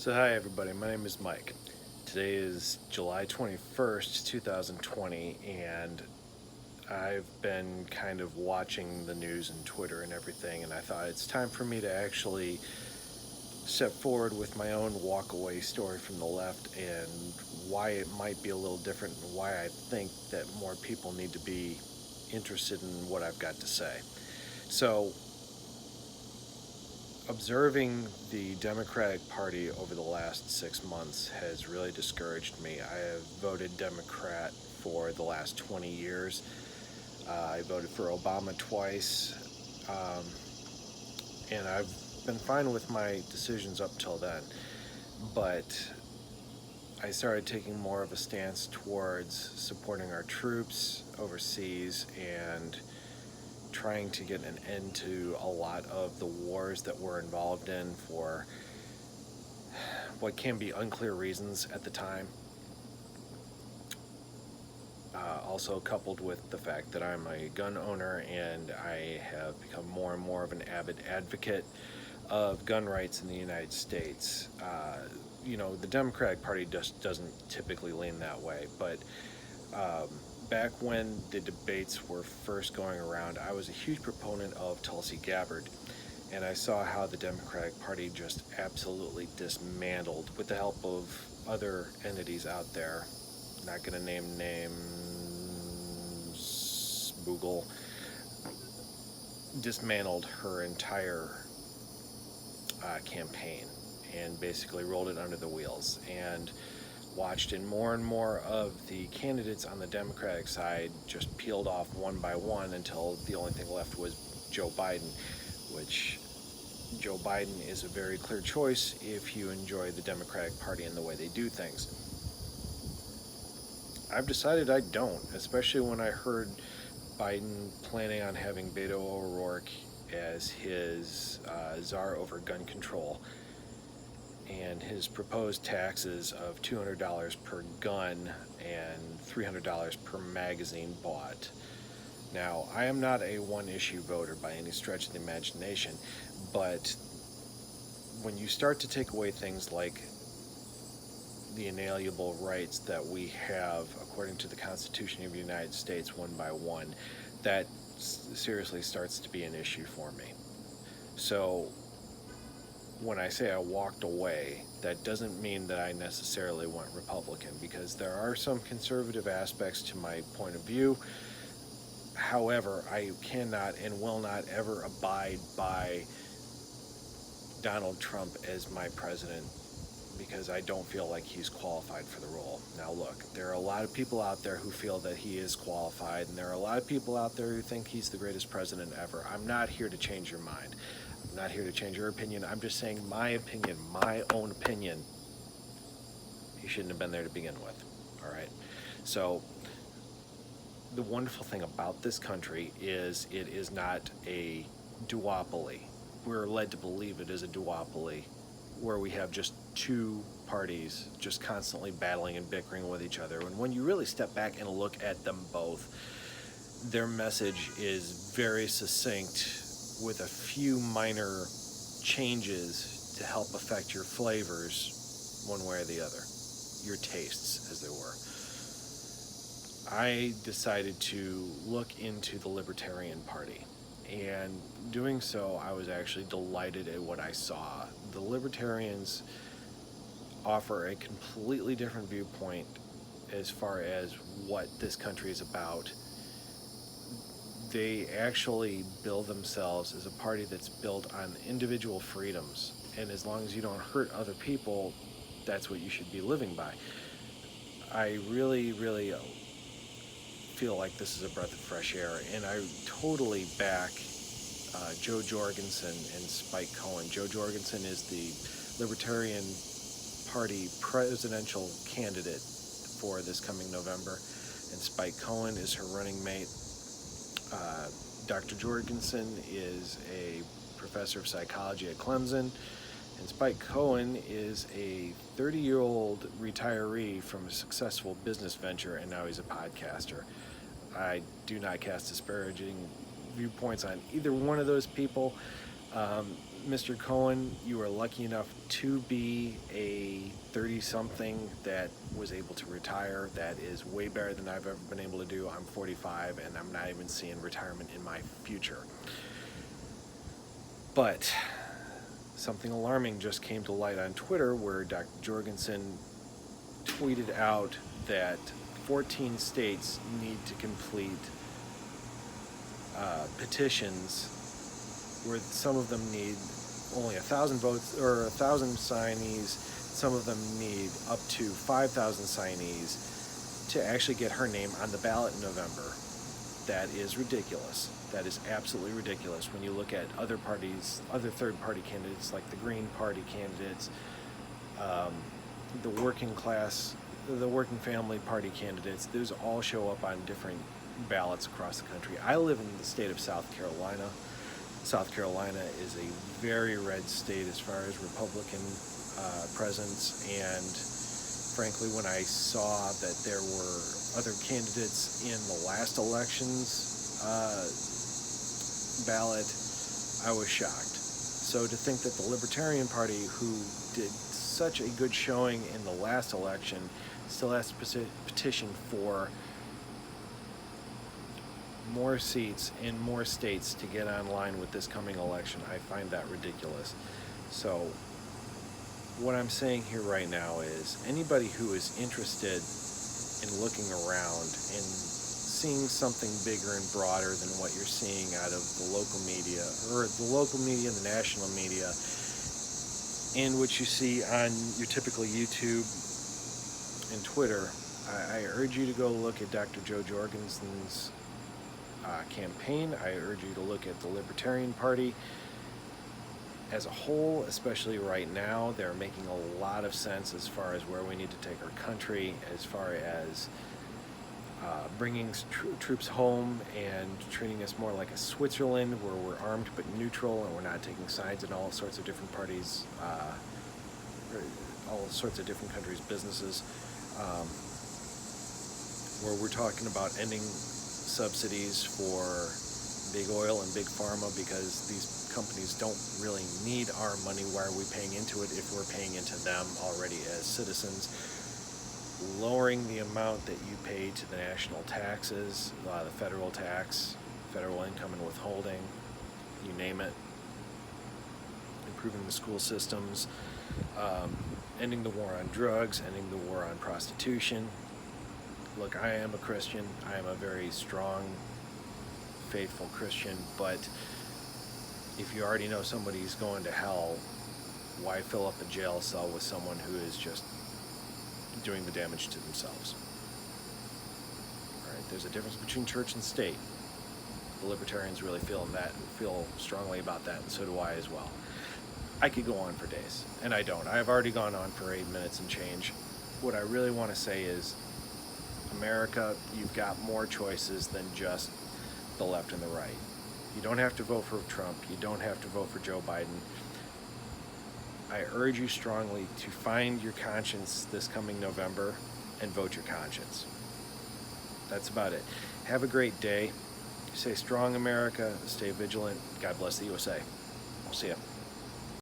So hi everybody, my name is Mike. Today is July 21st, 2020, and I've been kind of watching the news and Twitter and everything, and I thought it's time for me to actually step forward with my own walk-away story from the left and why it might be a little different and why I think that more people need to be interested in what I've got to say. So, observing the Democratic Party over the last 6 months has really discouraged me. I have voted Democrat for the last 20 years. I voted for Obama twice, um, and I've been fine with my decisions up till then. But I started taking more of a stance towards supporting our troops overseas and trying to get an end to a lot of the wars that we're involved in for what can be unclear reasons at the time. Also coupled with the fact that I'm a gun owner and I have become more and more of an avid advocate of gun rights in the United States. The Democratic Party just doesn't typically lean that way, but back when the debates were first going around, I was a huge proponent of Tulsi Gabbard, and I saw how the Democratic Party just absolutely dismantled, with the help of other entities out there, not going to name names, Google, dismantled her entire campaign and basically rolled it under the wheels, and watched in more and more of the candidates on the Democratic side just peeled off one by one until the only thing left was Joe Biden, which Joe Biden is a very clear choice if you enjoy the Democratic Party and the way they do things. I've decided I don't, especially when I heard Biden planning on having Beto O'Rourke as his czar over gun control, and his proposed taxes of $200 per gun and $300 per magazine bought. Now, I am not a one-issue voter by any stretch of the imagination, but when you start to take away things like the inalienable rights that we have according to the Constitution of the United States one by one, that seriously starts to be an issue for me. So when I say I walked away, that doesn't mean that I necessarily went Republican, because there are some conservative aspects to my point of view. However, I cannot and will not ever abide by Donald Trump as my president, because I don't feel like he's qualified for the role. Now look, there are a lot of people out there who feel that he is qualified, and there are a lot of people out there who think he's the greatest president ever. I'm not here to change your mind. I'm not here to change your opinion. I'm just saying my opinion, my own opinion. He shouldn't have been there to begin with. All right. So the wonderful thing about this country is it is not a duopoly. We're led to believe it is a duopoly, where we have just two parties just constantly battling and bickering with each other. And when you really step back and look at them both, their message is very succinct, with a few minor changes to help affect your flavors one way or the other, your tastes, as they were. I decided to look into the Libertarian Party, and doing so, I was actually delighted at what I saw. The Libertarians offer a completely different viewpoint as far as what this country is about. They actually bill themselves as a party that's built on individual freedoms, and as long as you don't hurt other people, that's what you should be living by. I really feel like this is a breath of fresh air, and I totally back Joe Jorgensen and Spike Cohen. Joe Jorgensen is the Libertarian Party presidential candidate for this coming November, and Spike Cohen is her running mate. Dr. Jorgensen is a professor of psychology at Clemson, and Spike Cohen is a 30-year-old retiree from a successful business venture, and now he's a podcaster. I do not cast disparaging viewpoints on either one of those people. Mr. Cohen, you were lucky enough to be a 30-something that was able to retire. That is way better than I've ever been able to do. I'm 45, and I'm not even seeing retirement in my future. But something alarming just came to light on Twitter, where Dr. Jorgensen tweeted out that 14 states need to complete petitions where some of them need only 1,000 votes or 1,000 signees. Some of them need up to 5,000 signees to actually get her name on the ballot in November. That is ridiculous. That is absolutely ridiculous when you look at other parties, other third-party candidates like the Green Party candidates, the working class, the working family party candidates. Those all show up on different ballots across the country. I live in the state of South Carolina. South Carolina is a very red state as far as Republican presence, and frankly, when I saw that there were other candidates in the last election's ballot, I was shocked. So to think that the Libertarian Party, who did such a good showing in the last election, still has to petition for more seats in more states to get online with this coming election, I find that ridiculous. So what I'm saying here right now is anybody who is interested in looking around and seeing something bigger and broader than what you're seeing out of the local media, or the local media, the national media, and what you see on your typical YouTube and Twitter, I urge you to go look at Dr. Joe Jorgensen's campaign. I urge you to look at the Libertarian Party as a whole, especially right now. They're making a lot of sense as far as where we need to take our country, as far as bringing troops home and treating us more like a Switzerland, where we're armed but neutral and we're not taking sides in all sorts of different parties, all sorts of different countries' businesses, where we're talking about ending subsidies for big oil and big pharma, because these companies don't really need our money. Why are we paying into it if we're paying into them already as citizens? Lowering the amount that you pay to the national taxes, the federal tax, federal income and withholding, you name it. Improving the school systems, ending the war on drugs, ending the war on prostitution. Look, I am a Christian. I am a very strong, faithful Christian, but if you already know somebody's going to hell, why fill up a jail cell with someone who is just doing the damage to themselves? All right, there's a difference between church and state. The Libertarians really feel strongly about that, and so do I as well. I could go on for days, and I don't. I've already gone on for 8 minutes and change. What I really want to say is, America, you've got more choices than just the left and the right. You don't have to vote for Trump. You don't have to vote for Joe Biden. I urge you strongly to find your conscience this coming November and vote your conscience. That's about it. Have a great day. Stay strong, America. Stay vigilant. God bless the USA. I'll see ya.